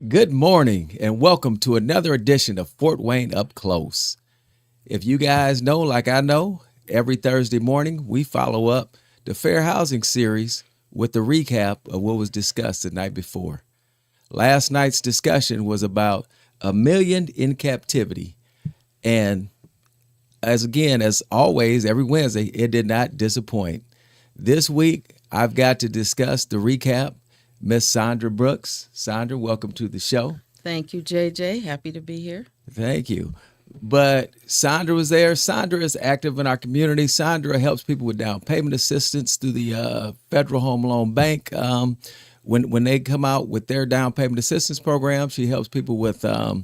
Good morning and welcome to another edition of Fort Wayne Up Close. If you guys know, like I know, every Thursday morning we follow up the Fair Housing series with the recap of what was discussed the night before. Last night's discussion was about a million in captivity. And as always, every Wednesday, it did not disappoint. This week, I've got to discuss the recap. Miss Sondra Brooks. Sondra, welcome to the show. Thank you, JJ. Happy to be here. Thank you. But Sondra was there. Sondra is active in our community. Sondra helps people with down payment assistance through the Federal Home Loan Bank. When they come out with their down payment assistance program, she helps people with repairs,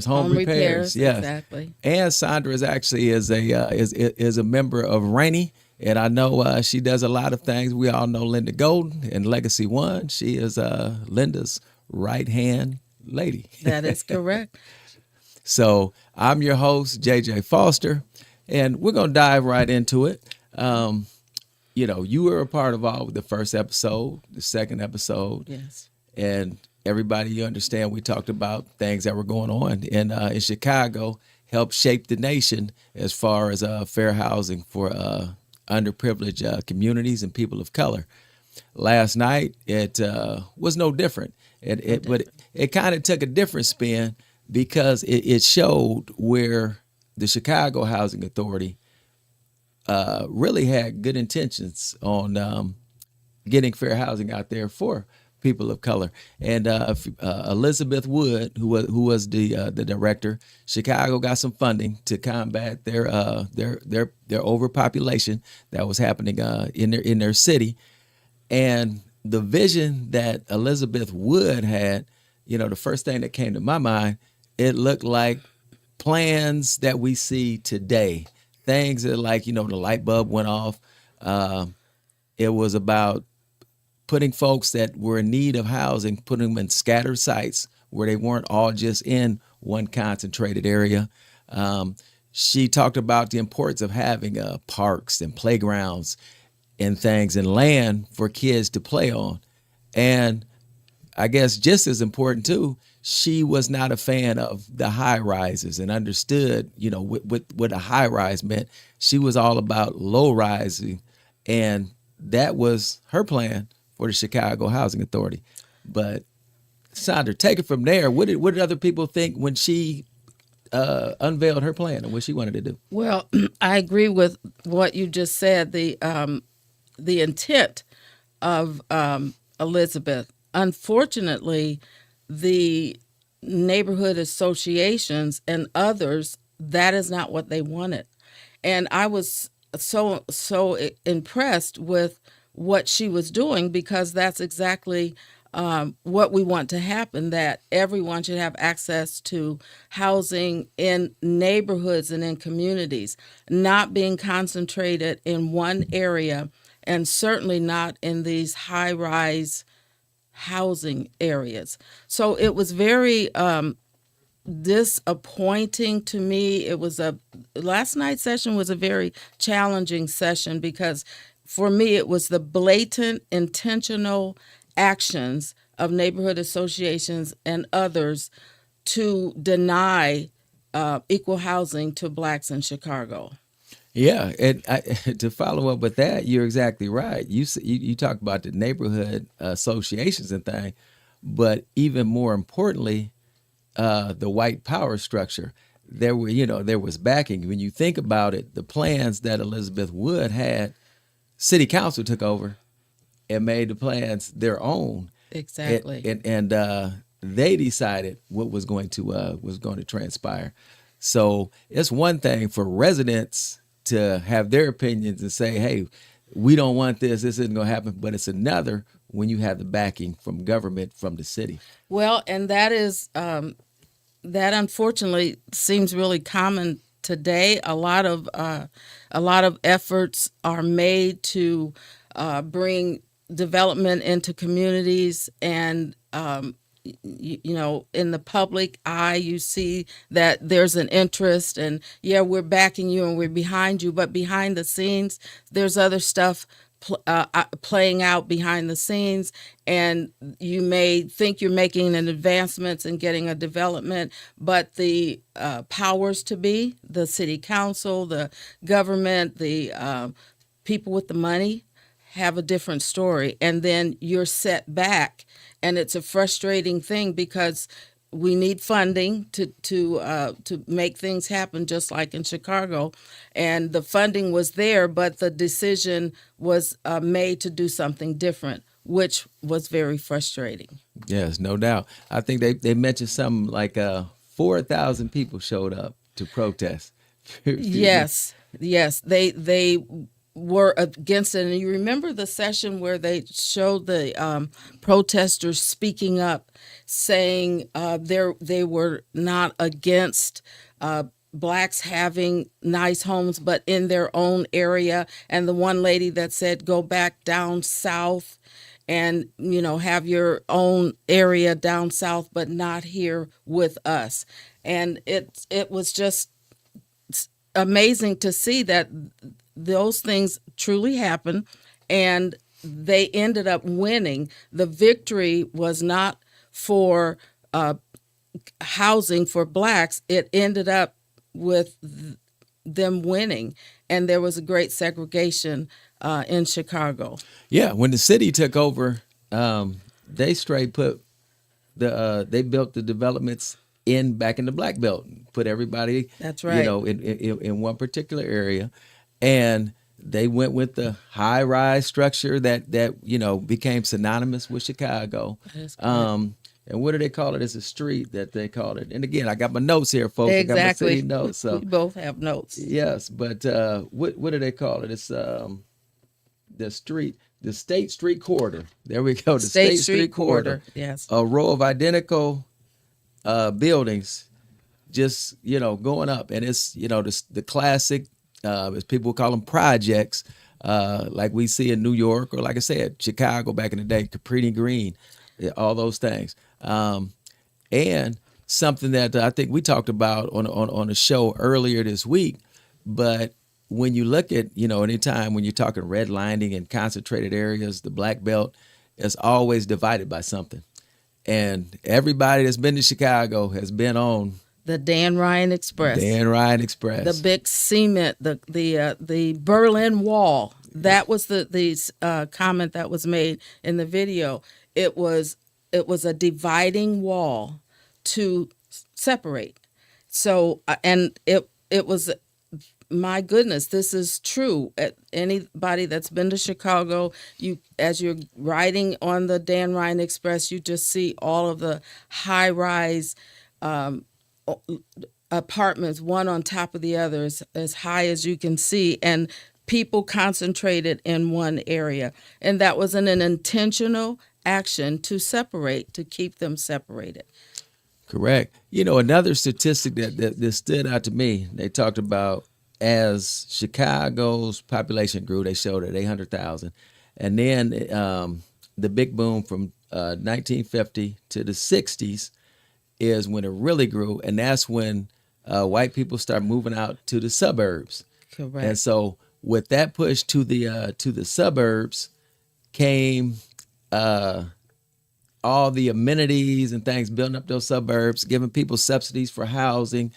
home repairs. Yes, exactly. And Sondra is actually is a member of Rainey. And I know she does a lot of things. We all know Linda Golden and Legacy One. She is Linda's right-hand lady. That is correct. So I'm your host, JJ Foster, and we're going to dive right into it. You were a part of all the first episode, the second episode. Yes. And everybody, you understand, we talked about things that were going on in Chicago, helped shape the nation as far as fair housing for underprivileged communities and people of color. Last night, it was no different. But it kind of took a different spin because it showed where the Chicago Housing Authority really had good intentions on getting fair housing out there for people of color. And Elizabeth Wood, who was the director, Chicago got some funding to combat their overpopulation that was happening in their city. And the vision that Elizabeth Wood had, the first thing that came to my mind, it looked like plans that we see today. Things that the light bulb went off. It was about putting folks that were in need of housing, putting them in scattered sites where they weren't all just in one concentrated area. She talked about the importance of having parks and playgrounds and things and land for kids to play on. And I guess just as important too, she was not a fan of the high rises and understood, what a high rise meant. She was all about low rising, and that was her plan for the Chicago Housing Authority. But Sondra, take it from there. What did other people think when she unveiled her plan and what she wanted to do? Well, I agree with what you just said. The intent of Elizabeth. Unfortunately, the neighborhood associations and others, that is not what they wanted. And I was so impressed with what she was doing, because that's exactly what we want to happen, that everyone should have access to housing in neighborhoods and in communities, not being concentrated in one area, and certainly not in these high-rise housing areas. So it was very disappointing to me. Last night's session was a very challenging session, because for me, it was the blatant, intentional actions of neighborhood associations and others to deny equal housing to blacks in Chicago. Yeah, and to follow up with that, you're exactly right. You talk about the neighborhood associations and things, but even more importantly, the white power structure. There was backing. When you think about it, the plans that Elizabeth Wood had, City Council took over and made the plans their own. Exactly. And they decided what was going to transpire. So it's one thing for residents to have their opinions and say, hey, we don't want this isn't going to happen. But it's another when you have the backing from government, from the city. Well, and that is that unfortunately seems really common today. A lot of efforts are made to bring development into communities, and in the public eye, you see that there's an interest, and we're backing you and we're behind you, but behind the scenes, there's other stuff playing out behind the scenes, and you may think you're making an advancements and getting a development, but the powers to be, the city council, the government, the people with the money have a different story, and then you're set back, and it's a frustrating thing because we need funding to make things happen, just like in Chicago, and the funding was there, but the decision was made to do something different, which was very frustrating. Yes, no doubt. I think they mentioned something like 4,000 people showed up to protest. Excuse me. Yes, yes, they were against it, and you remember the session where they showed the protesters speaking up, saying they were not against blacks having nice homes, but in their own area, and the one lady that said, "Go back down south." And have your own area down south, but not here with us. And it was just amazing to see that those things truly happen, and they ended up winning. The victory was not for housing for blacks. It ended up with them winning, and there was a great segregation in Chicago. Yeah, when the city took over, they straight put they built the developments back in the black belt, put everybody, That's right. in one particular area, and they went with the high rise structure that became synonymous with Chicago. That's correct. And what do they call it? It's a street that they called it. And again, I got my notes here, folks. I got my Exactly. city notes. So We both have notes. yes, but what do they call it? It's the State Street Corridor. There we go. The State Street Corridor. Yes. A row of identical buildings, just going up, and it's the classic, as people call them, projects, like we see in New York, or like I said, Chicago back in the day, Capri Green, all those things, and something that I think we talked about on a show earlier this week. But when you look at anytime when you're talking redlining and concentrated areas, the Black Belt is always divided by something. And everybody that's been to Chicago has been on The Dan Ryan Express. Dan Ryan Express. The big cement, the Berlin Wall. That was the comment that was made in the video. It was a dividing wall to separate. So and it was, my goodness, this is true. Anybody that's been to Chicago, as you're riding on the Dan Ryan Express, you just see all of the high-rise apartments, one on top of the other, as high as you can see, and people concentrated in one area. And that was an intentional action to separate, to keep them separated. Correct. Another statistic that stood out to me, they talked about as Chicago's population grew, they showed at 800,000. And then the big boom from 1950 to the 60s is when it really grew. And that's when white people start moving out to the suburbs. Correct. And so with that push to the suburbs came all the amenities and things, building up those suburbs, giving people subsidies for housing,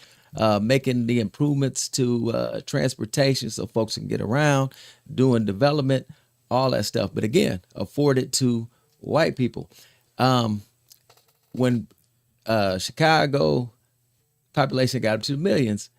making the improvements to transportation so folks can get around, doing development, all that stuff. But again, afforded to white people. When Chicago population got up to the millions,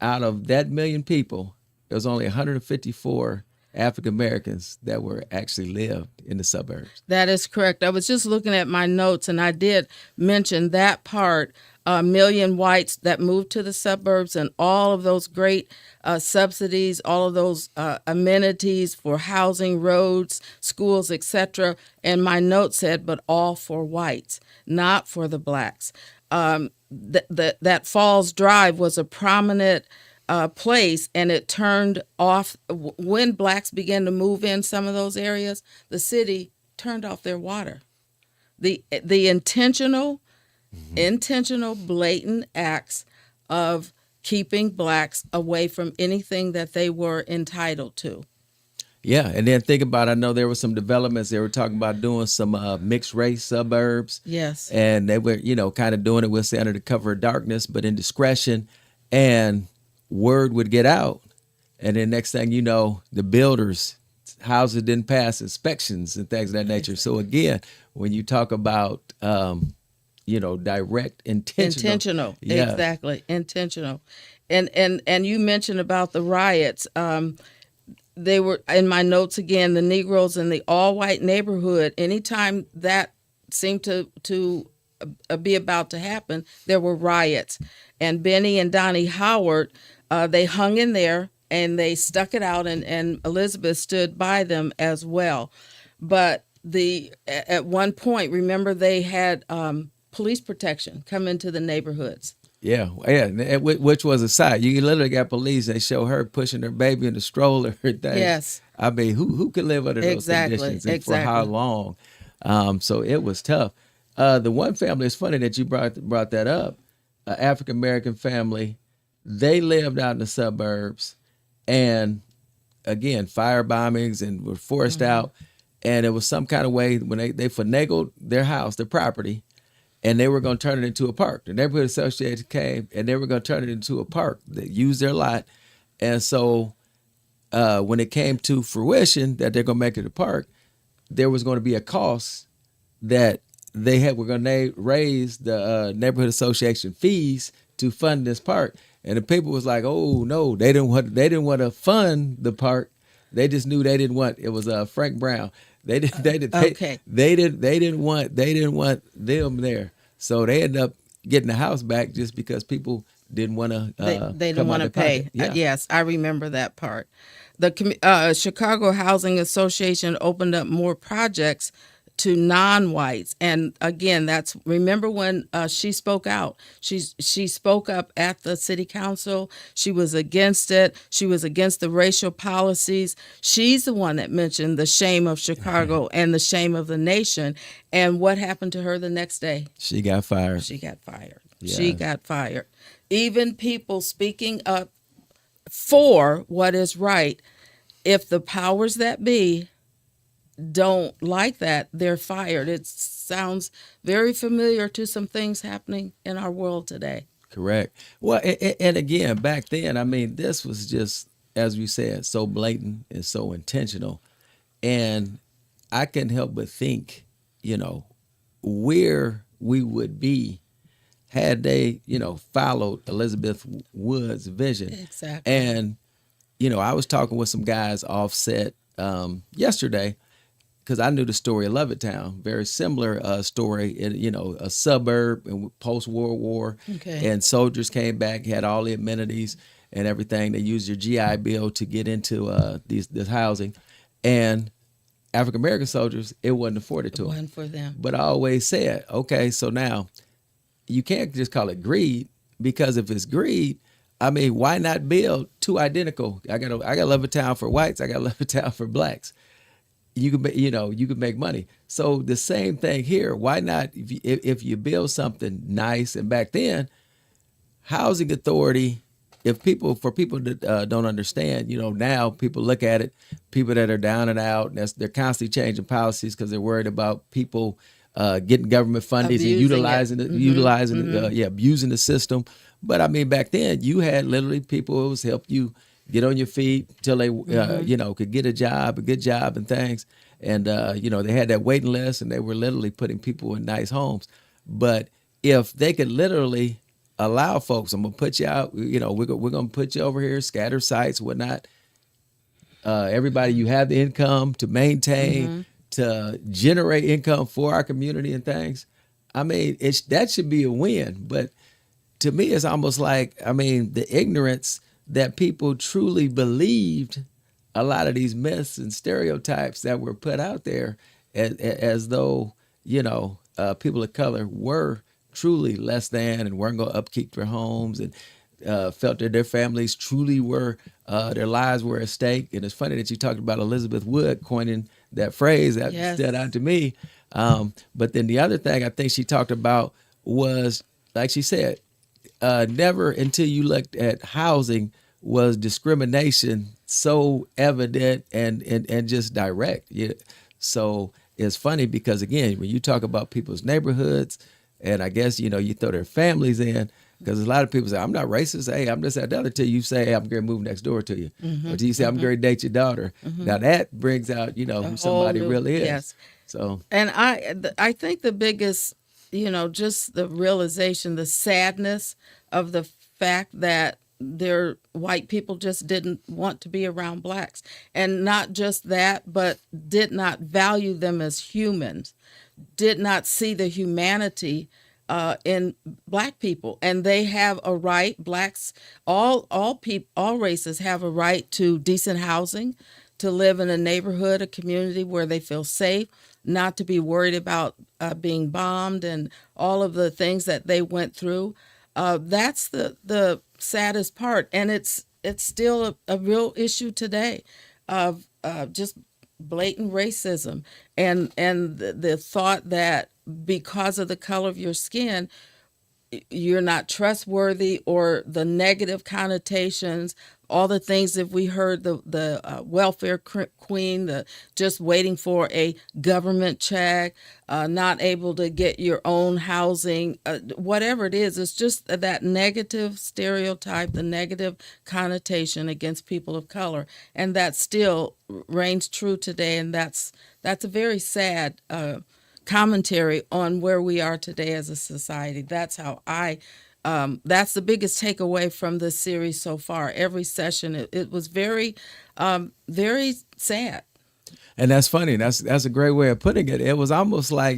out of that million people, there was only 154 African Americans that were actually lived in the suburbs. That is correct. I was just looking at my notes, and I did mention that part. A million whites that moved to the suburbs, and all of those great subsidies, all of those amenities for housing, roads, schools, etc. And my note said, but all for whites, not for the blacks. That Falls Drive was a prominent place, and it turned off when blacks began to move in some of those areas. The city turned off their water. The intentional, blatant acts of keeping blacks away from anything that they were entitled to. Yeah, and then think about, I know there were some developments, they were talking about doing some mixed race suburbs, Yes. and they were, kind of doing it, we'll say, under the cover of darkness, but in discretion, and word would get out, and then next thing you know, the builders, houses didn't pass inspections and things of that nature. So again, when you talk about, direct, intentional, Intentional, yes, exactly, intentional. And you mentioned about the riots. They were in my notes again. The Negroes in the all-white neighborhood. Anytime that seemed to be about to happen, there were riots. And Benny and Donnie Howard, they hung in there and they stuck it out, and Elizabeth stood by them as well. But at one point, remember, they had police protection come into the neighborhoods. yeah, yeah, which was a sight. You literally got police. They show her pushing her baby in the stroller and things. Yes, I mean, who could live under those exactly, conditions and for how exactly. long? So it was tough. The one family, it's funny that you brought that up. African American family, they lived out in the suburbs, and again, fire bombings and were forced out. And it was some kind of way when they finagled their house, their property, and they were going to turn it into a park. The neighborhood association came, and they were going to turn it into a park. They used their lot, and so when it came to fruition that they're going to make it a park, there was going to be a cost that were going to raise the neighborhood association fees to fund this park. And the people was like, "Oh no, they didn't want to fund the park. They just knew they didn't want." It was Frank Brown. Okay. They didn't want them there. So they ended up getting the house back just because people didn't want to They didn't come out want to of their pocket. pay. Yeah, Yes, I remember that part. The Chicago Housing Association opened up more projects to non-whites, and again, that's remember when she spoke out. She spoke up at the city council. She was against it. She was against the racial policies. She's the one that mentioned the shame of Chicago and the shame of the nation. And what happened to her the next day? she got fired. She got fired. She Yeah, got fired. Even people speaking up for what is right, if the powers that be don't like that, they're fired. It sounds very familiar to some things happening in our world today. correct. Well, and again, back then, I mean, this was just, as we said, so blatant and so intentional. And I can help but think, you know, where we would be had they, followed Elizabeth Wood's vision. Exactly. And, I was talking with some guys offset yesterday because I knew the story of Levittown, very similar story in, a suburb in post-World War. Okay. And soldiers came back, had all the amenities and everything. They used their GI Bill to get into this housing. And African American soldiers, it wasn't afforded to them. One for them. But I always said, okay, so now you can't just call it greed, because if it's greed, I mean, why not build two identical? I got Levittown for whites, I got Levittown for blacks. You could make money. So the same thing here. Why not if you build something nice? And back then, housing authority, for people that don't understand, now people look at it, people that are down and out, and they're constantly changing policies because they're worried about people getting government funding and Abusing it. abusing the system. But I mean, back then you had literally people who was help you get on your feet till they could get a good job and things. And they had that waiting list, and they were literally putting people in nice homes. But if they could literally allow folks, I'm gonna put you out, we're gonna put you over here, scatter sites, whatnot. Everybody, you have the income to maintain, to generate income for our community and things. I mean, that should be a win. But to me, it's almost like, I mean, the ignorance that people truly believed a lot of these myths and stereotypes that were put out there, as though, people of color were truly less than and weren't going to upkeep their homes, and felt that their families truly were, their lives were at stake. And it's funny that you talked about Elizabeth Wood coining that phrase that Yes. stood out to me. But then the other thing I think she talked about was, like she said, never until you looked at housing was discrimination so evident and just direct. Yeah. So it's funny because again, when you talk about people's neighborhoods, and I guess you throw their families in, because a lot of people say I'm not racist. Hey, I'm just that other till you say, hey, I'm going to move next door to you, or till you say I'm going to date your daughter. Now that brings out A who whole somebody new, really is. yes. So And I think the biggest, just the realization, the sadness of the fact that white people just didn't want to be around blacks. And not just that, but did not value them as humans, did not see the humanity in black people, and they have a right. Blacks, all people, all races have a right to decent housing, to live in a neighborhood, a community where they feel safe, not to be worried about being bombed and all of the things that they went through. That's the saddest part, and it's still a real issue today of just blatant racism and the thought that because of the color of your skin you're not trustworthy, or the negative connotations, all the things that we heard, the welfare queen, the just waiting for a government check, not able to get your own housing, whatever it is, it's just that negative stereotype, the negative connotation against people of color, and that still reigns true today, and that's a very sad commentary on where we are today as a society. That's how that's the biggest takeaway from this series so far. Every session, it was very sad. and that's funny. That's a great way of putting it. It was almost like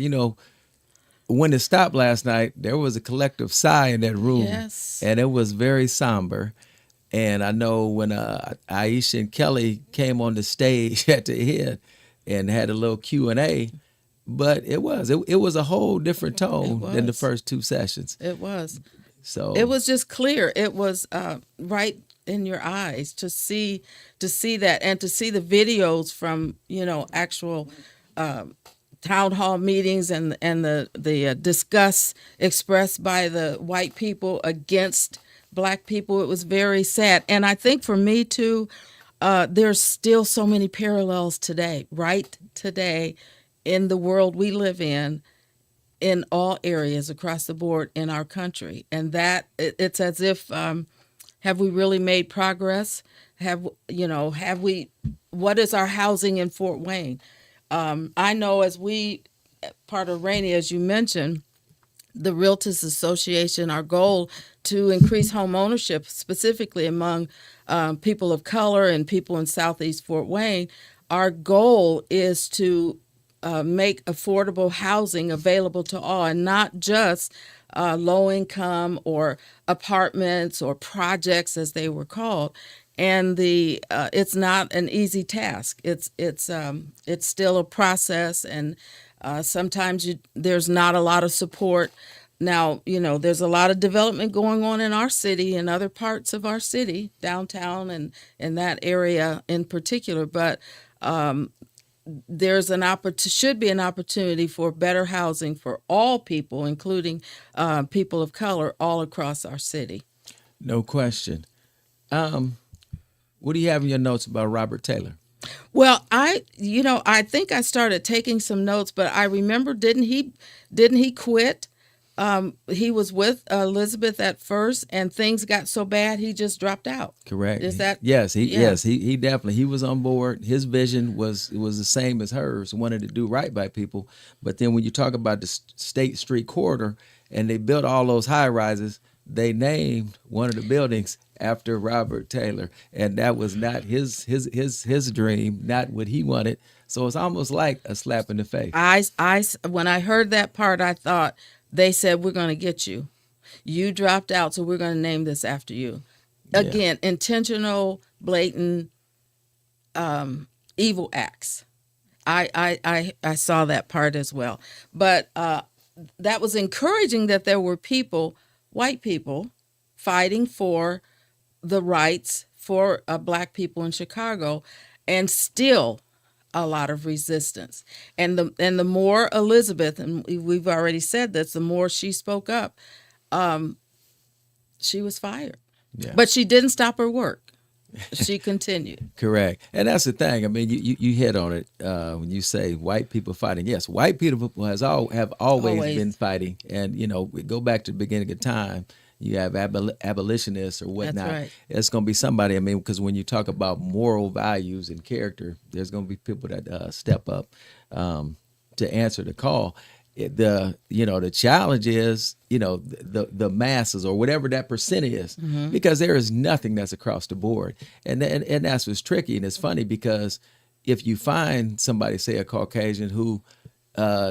when it stopped last night, there was a collective sigh in that room, Yes. and it was very somber. And I know when Aisha and Kelly came on the stage at the end and had a little Q&A, but it was a whole different It tone than the was. first two sessions. It was. It So was just clear. It was right in your eyes to see that, and to see the videos from actual town hall meetings, and the disgust expressed by the white people against black people. It was very sad, and I think for me too, there's still so many parallels today, right today, in the world we live in all areas across the board in our country, and that it's as if have we really made progress? Have we? What is our housing in Fort Wayne? I know as we part of Rainy, as you mentioned, the Realtors Association, our goal to increase home ownership, specifically among people of color and people in Southeast Fort Wayne. Our goal is to make affordable housing available to all, and not just low income or apartments or projects as they were called. And the it's not an easy task. It's still a process, and sometimes there's not a lot of support. Now, there's a lot of development going on in our city and other parts of our city, downtown and in that area in particular. But there's should be an opportunity for better housing for all people, including people of color, all across our city. no question. Um, what do you have in your notes about Robert Taylor? Well, I think I started taking some notes, but I remember, didn't he quit? He was with Elizabeth at first, and things got so bad he just dropped out. Correct. Is that? Yes, he Yeah. yes, he definitely he was on board. His vision was the same as hers, wanted to do right by people. But then when you talk about the State Street corridor and they built all those high rises, they named one of the buildings after Robert Taylor, and that was not his dream, not what he wanted. So it's almost like a slap in the face. When I heard that part, I thought they said, "We're going to get you. You dropped out, so we're going to name this after you." Yeah. Again, intentional, blatant, evil acts. I saw that part as well, but that was encouraging that there were people, white people, fighting for the rights for black people in Chicago, and still a lot of resistance. And the more Elizabeth, and we've already said this, the more she spoke up, she was fired. Yeah. But she didn't stop her work. she continued. Correct. And that's the thing. I mean, you hit on it when you say white people fighting. Yes, white people have always been Always. fighting. And, we go back to the beginning of time. You have abolitionists or That's whatnot. right. It's going to be somebody. I mean, because when you talk about moral values and character, there's going to be people that step up to answer the call. The challenge is the masses or whatever that percent is, because there is nothing that's across the board, and that's what's tricky. And it's funny because if you find somebody, say a Caucasian, who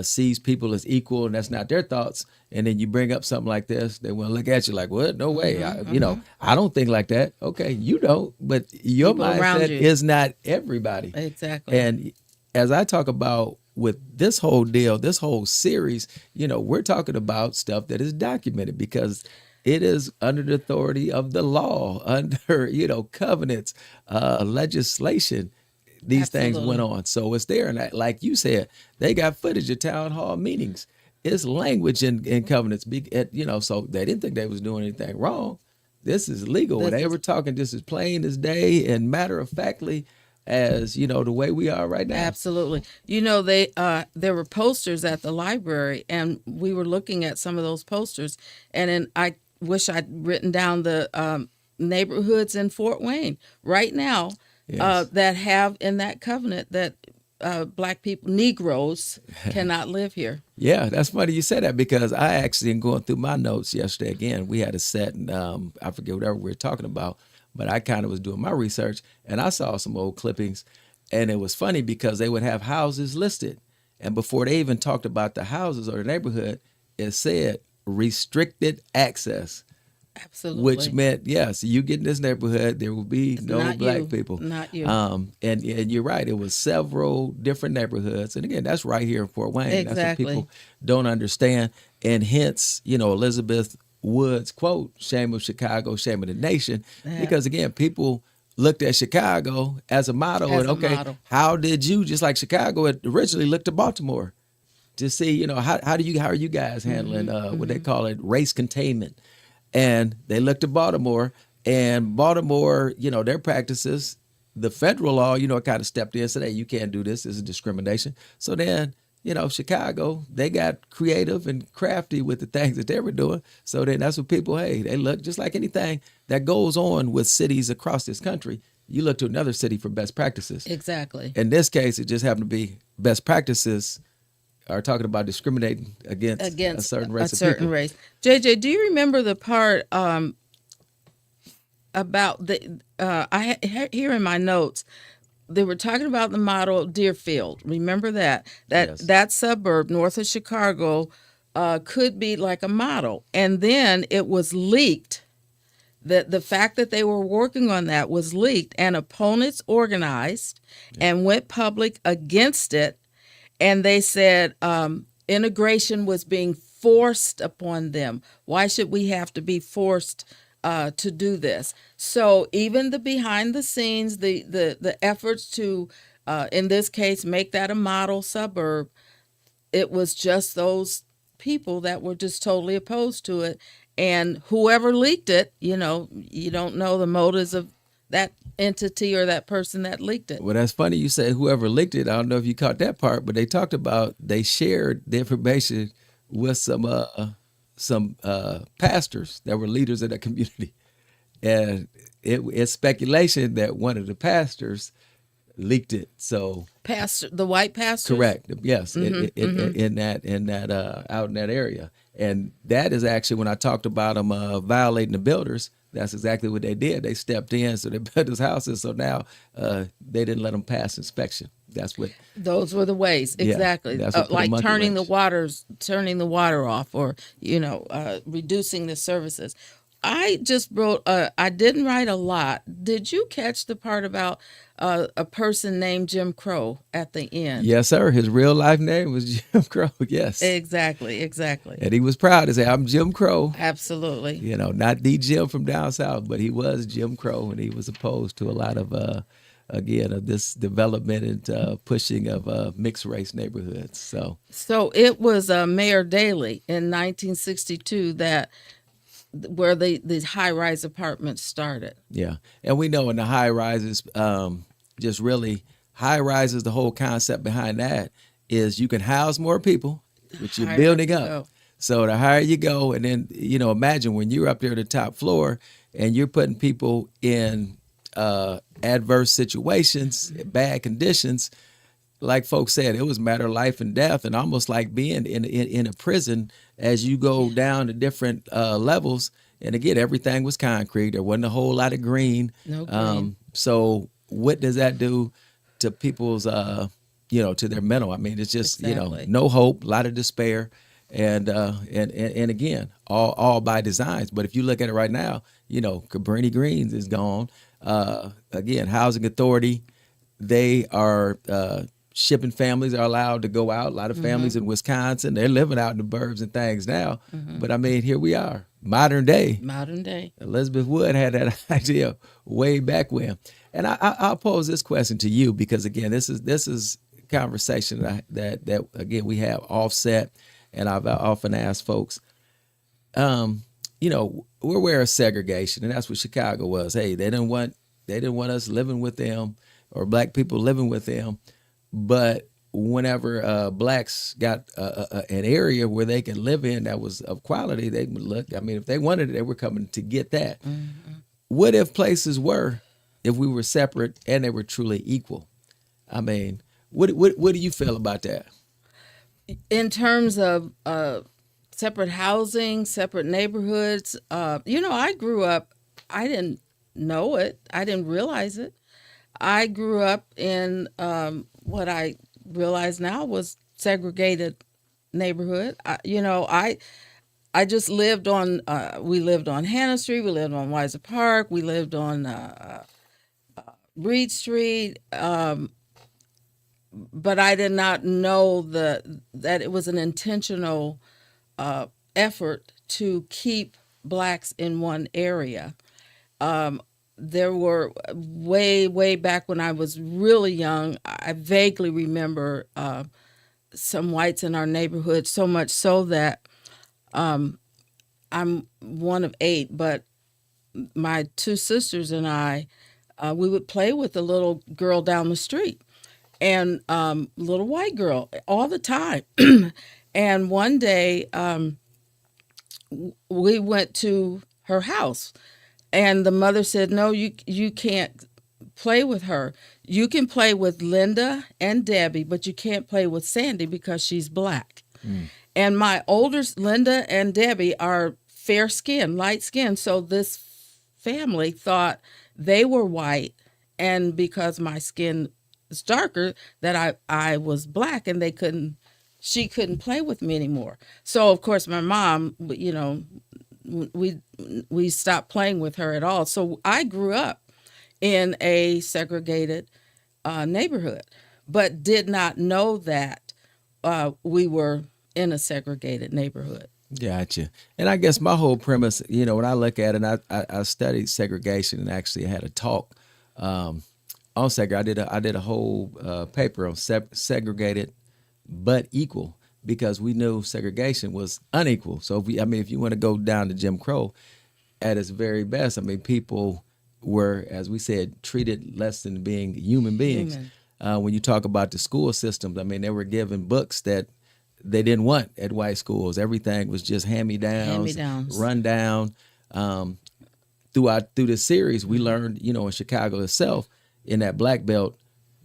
sees people as equal and that's not their thoughts, and then you bring up something like this, they want to look at you like, what? No way. I don't think like that. Okay, you don't, but your People around mindset you. is not everybody. Exactly. And as I talk about with this whole deal, this whole series, we're talking about stuff that is documented because it is under the authority of the law, under, covenants, legislation. These things went Absolutely. on. So it's there. And like you said, they got footage of town hall meetings. It's language in covenants, so they didn't think they was doing anything wrong. This is legal. This They is were talking just as plain as day and matter of factly as, the way we are right now. absolutely. They there were posters at the library, and we were looking at some of those posters, and then I wish I'd written down the neighborhoods in Fort Wayne right now Yes. that have in that covenant that black people, Negroes, cannot live here. Yeah, that's funny you said that because I actually, in going through my notes yesterday, again, we had a set, and I forget whatever we were talking about, but I kind of was doing my research and I saw some old clippings, and it was funny because they would have houses listed, and before they even talked about the houses or the neighborhood, it said restricted access, which Absolutely. meant, yes, you get in this neighborhood, there will be It's no not black you. people. Not you. And you're right, it was several different neighborhoods. And again, that's right here in Fort Wayne. That's what Exactly. people don't understand. And hence, Elizabeth Wood's quote, shame of Chicago, shame of the nation. Yeah. Because again, people looked at Chicago as a model. As And a okay, model. how did you, just like Chicago had originally looked to Baltimore to see, how are you guys handling what they call it, race containment? And they looked at Baltimore, and Baltimore, their practices, the federal law, kind of stepped in and said, hey, you can't do this. This is discrimination. So then, Chicago, they got creative and crafty with the things that they were doing. So then that's what people, hey, they look just like anything that goes on with cities across this country. You look to another city for best practices. Exactly. In this case, it just happened to be best practices are talking about discriminating against a Against certain a race of certain people. race. JJ, do you remember the part about the? Here in my notes, they were talking about the model Deerfield. Remember that Yes. that suburb north of Chicago could be like a model, and then it was leaked. The fact that they were working on that was leaked, and opponents organized and went public against it, and they said integration was being forced upon them. Why should we have to be forced to do this? So even the behind the scenes, the efforts to, in this case, make that a model suburb, it was just those people that were just totally opposed to it. And whoever leaked it, you don't know the motives of that entity or that person that leaked it. Well, that's funny you said whoever leaked it. I don't know if you caught that part, but they talked about they shared the information with some pastors that were leaders of that community, and it's speculation that one of the pastors leaked it. So Pastor, the white pastors. correct, yes, in that out in that area, and that is actually when I talked about them violating the builders. That's exactly what they did. They stepped in, so they built his houses. So now they didn't let them pass inspection. That's what. Those were the ways, Yeah, exactly. that's what put a Like monkey wrench. turning the water off, or reducing the services. I just wrote. I didn't write a lot. Did you catch the part about a person named Jim Crow at the end? Yes, sir. His real life name was Jim Crow. Yes, Exactly, exactly, and he was proud to say, "I'm Jim Crow." absolutely. Not the Jim from down south, but he was Jim Crow, and he was opposed to a lot of, again, of this development and pushing of mixed race neighborhoods. So So it was Mayor Daley in 1962 that where these high-rise apartments started. Yeah, and we know in the high rises, just really high rises. The whole concept behind that is you can house more people, which you're Higher up building you up. go. So the higher you go, and then imagine when you're up there at the top floor and you're putting people in adverse situations, bad conditions. Like folks said, it was a matter of life and death, and almost like being in a prison as you go down to different levels. And again, everything was concrete. There wasn't a whole lot of green. No green. So what does that do to people's, to their mental? I mean, it's just Exactly. no hope, a lot of despair, and again, all by designs. But if you look at it right now, Cabrini Greens is gone. Again, Housing Authority, they are. Shipping families are allowed to go out. A lot of families in Wisconsin, they're living out in the burbs and things now. But I mean, here we are, modern day. Modern day. Elizabeth Wood had that idea way back when. And I'll pose this question to you because again, this is conversation that again we have offset, and I've often asked folks. We're aware of segregation, and that's what Chicago was. Hey, they didn't want us living with them or black people living with them. But whenever blacks got an area where they could live in that was of quality, they would look. I mean, if they wanted it, they were coming to get that. What if places were, if we were separate and they were truly equal? I mean, what do you feel about that? In terms of separate housing, separate neighborhoods, I grew up, I didn't know it. I didn't realize it. I grew up in what I realize now was segregated neighborhood. I just lived on. We lived on Hannah Street. We lived on Weiser Park. We lived on Reed Street. But I did not know that it was an intentional effort to keep blacks in one area. There were way back when I was really young, I vaguely remember some whites in our neighborhood, so much so that I'm one of 8, but my 2 sisters and I, we would play with the little girl down the street and little white girl all the time. And one day we went to her house. And the mother said, "No, you can't play with her. You can play with Linda and Debbie, but you can't play with Sandy because she's black." And my older Linda and Debbie are fair skinned, light skinned. So this family thought they were white, and because my skin is darker, that I was black, and she couldn't play with me anymore. So of course my mom, we stopped playing with her at all. So I grew up in a segregated neighborhood, but did not know that we were in a segregated neighborhood. Gotcha. And I guess my whole premise, when I look at it, I studied segregation and actually had a talk on segregation. I did a whole paper on segregated but equal, because we knew segregation was unequal. So if you want to go down to Jim Crow at its very best, I mean, people were, as we said, treated less than being human beings. When you talk about the school systems, I mean, they were given books that they didn't want at white schools. Everything was just hand-me-downs. Run down. Through the series, we learned, in Chicago itself, in that black belt,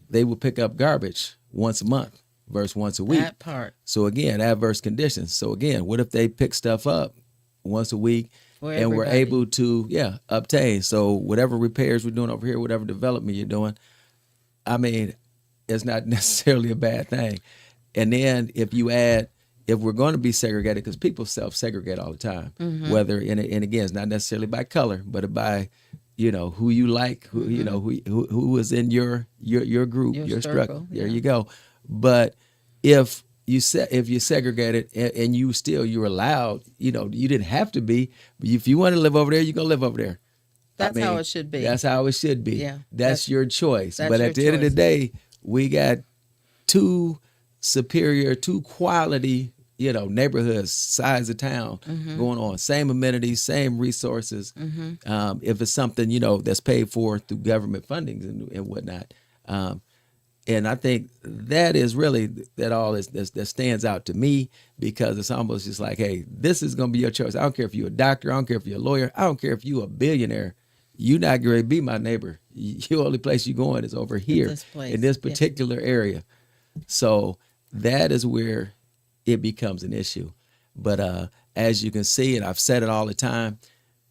they would pick up garbage once a month versus once a week. That part. So again, adverse conditions. So again, what if they pick stuff up once a week and we're able to obtain? So whatever repairs we're doing over here, whatever development you're doing, I mean, it's not necessarily a bad thing. And then if we're going to be segregated, because people self-segregate all the time, whether and again, it's not necessarily by color, but by who you like, who who is in your group, your structure. There you go. But if you segregated and you're allowed, you didn't have to be, but if you want to live over there, you're gonna live over there. That's how it should be. That's how it should be. Yeah, that's your choice. But at the end of the day, we got two quality, neighborhoods, size of town going on, same amenities, same resources. If it's something, that's paid for through government fundings and whatnot. And I think that is really that stands out to me, because it's almost just like, hey, this is going to be your choice. I don't care if you're a doctor. I don't care if you're a lawyer. I don't care if you're a billionaire. You're not going to be my neighbor. The only place you're going is over here this place. in this particular area. So that is where it becomes an issue. But as you can see, and I've said it all the time,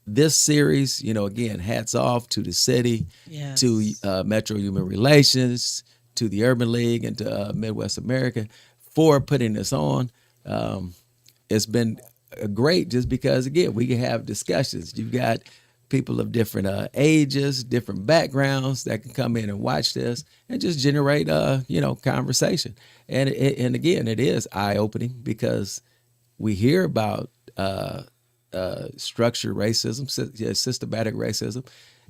this series, again, hats off to the city, Yes. to Metro Human Relations, to the Urban League, and to Midwest America for putting this on. It's been great just because, again, we can have discussions. You've got people of different ages, different backgrounds that can come in and watch this and just generate, conversation. And again, it is eye-opening because we hear about structured racism, systematic racism.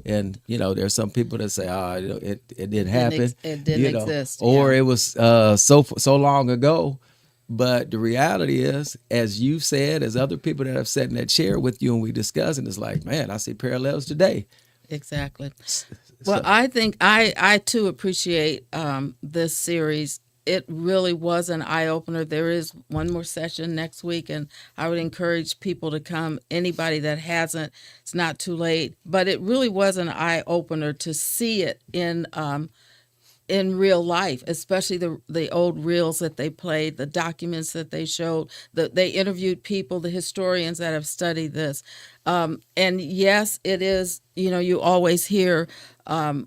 And, there's some people that say, it didn't happen. It didn't exist. Or it was so long ago. But the reality is, as you've said, as other people that have sat in that chair with you and we discuss, and it's like, man, I see parallels today. Exactly. Well, I think I too appreciate this series. It really was an eye-opener. There is one more session next week, and I would encourage people to come. Anybody that hasn't, it's not too late. But it really was an eye-opener to see it in real life, especially the old reels that they played, the documents that they showed, that they interviewed people, the historians that have studied this. And yes, it is, you always hear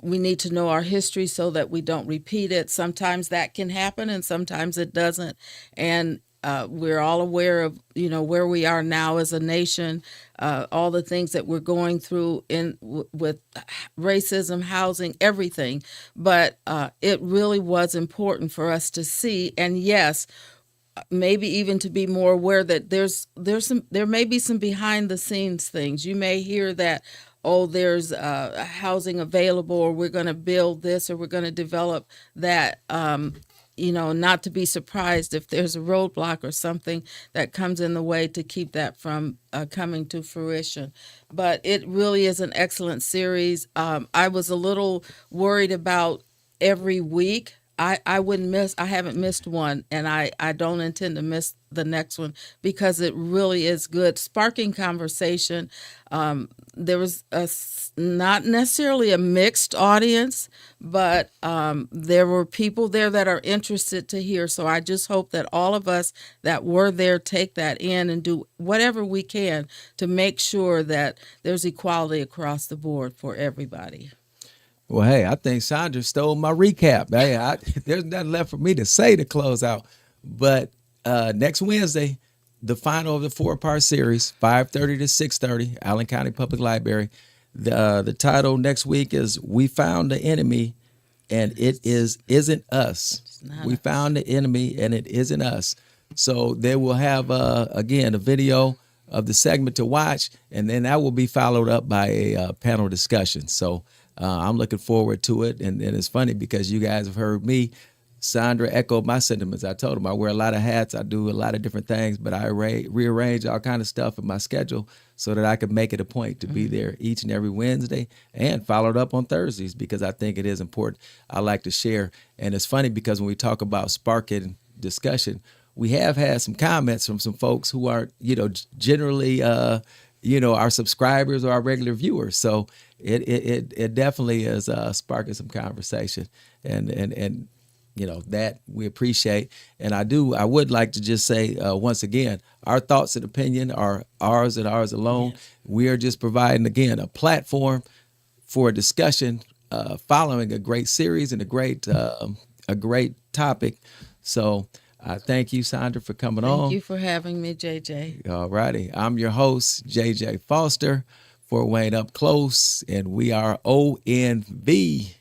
we need to know our history so that we don't repeat it. Sometimes that can happen and sometimes it doesn't. And we're all aware of, where we are now as a nation, all the things that we're going through with racism, housing, everything. But it really was important for us to see. And yes, maybe even to be more aware that there may be some behind the scenes things. You may hear that, there's housing available, or we're going to build this, or we're going to develop that. Not to be surprised if there's a roadblock or something that comes in the way to keep that from coming to fruition. But it really is an excellent series. I was a little worried about every week. I haven't missed one, and I don't intend to miss the next one because it really is good, sparking conversation. There was not necessarily a mixed audience, but there were people there that are interested to hear. So I just hope that all of us that were there take that in and do whatever we can to make sure that there's equality across the board for everybody. Well, hey, I think Sondra stole my recap. Hey, there's nothing left for me to say to close out. But next Wednesday, the final of the 4-part series, 5:30 to 6:30, Allen County Public Library. The title next week is "We Found the Enemy, and It Isn't Us." We found the enemy, and it isn't us. So they will have again a video of the segment to watch, and then that will be followed up by a panel discussion. So I'm looking forward to it, and it's funny because you guys have heard me. Sondra echoed my sentiments. I told him I wear a lot of hats, I do a lot of different things, but I rearrange all kind of stuff in my schedule so that I could make it a point to be there each and every Wednesday and followed up on Thursdays because I think it is important. I like to share, and it's funny because when we talk about sparking discussion, we have had some comments from some folks who are, generally, our subscribers or our regular viewers. So it definitely is sparking some conversation, and that we appreciate. And I would like to just say once again, our thoughts and opinion are ours and ours alone. Yes. We are just providing, again, a platform for a discussion following a great series and a great topic. So I thank you, Sondra, for coming on. Thank you for having me, JJ. All righty. I'm your host, JJ Foster, for Wayne Up Close, and we are ONV.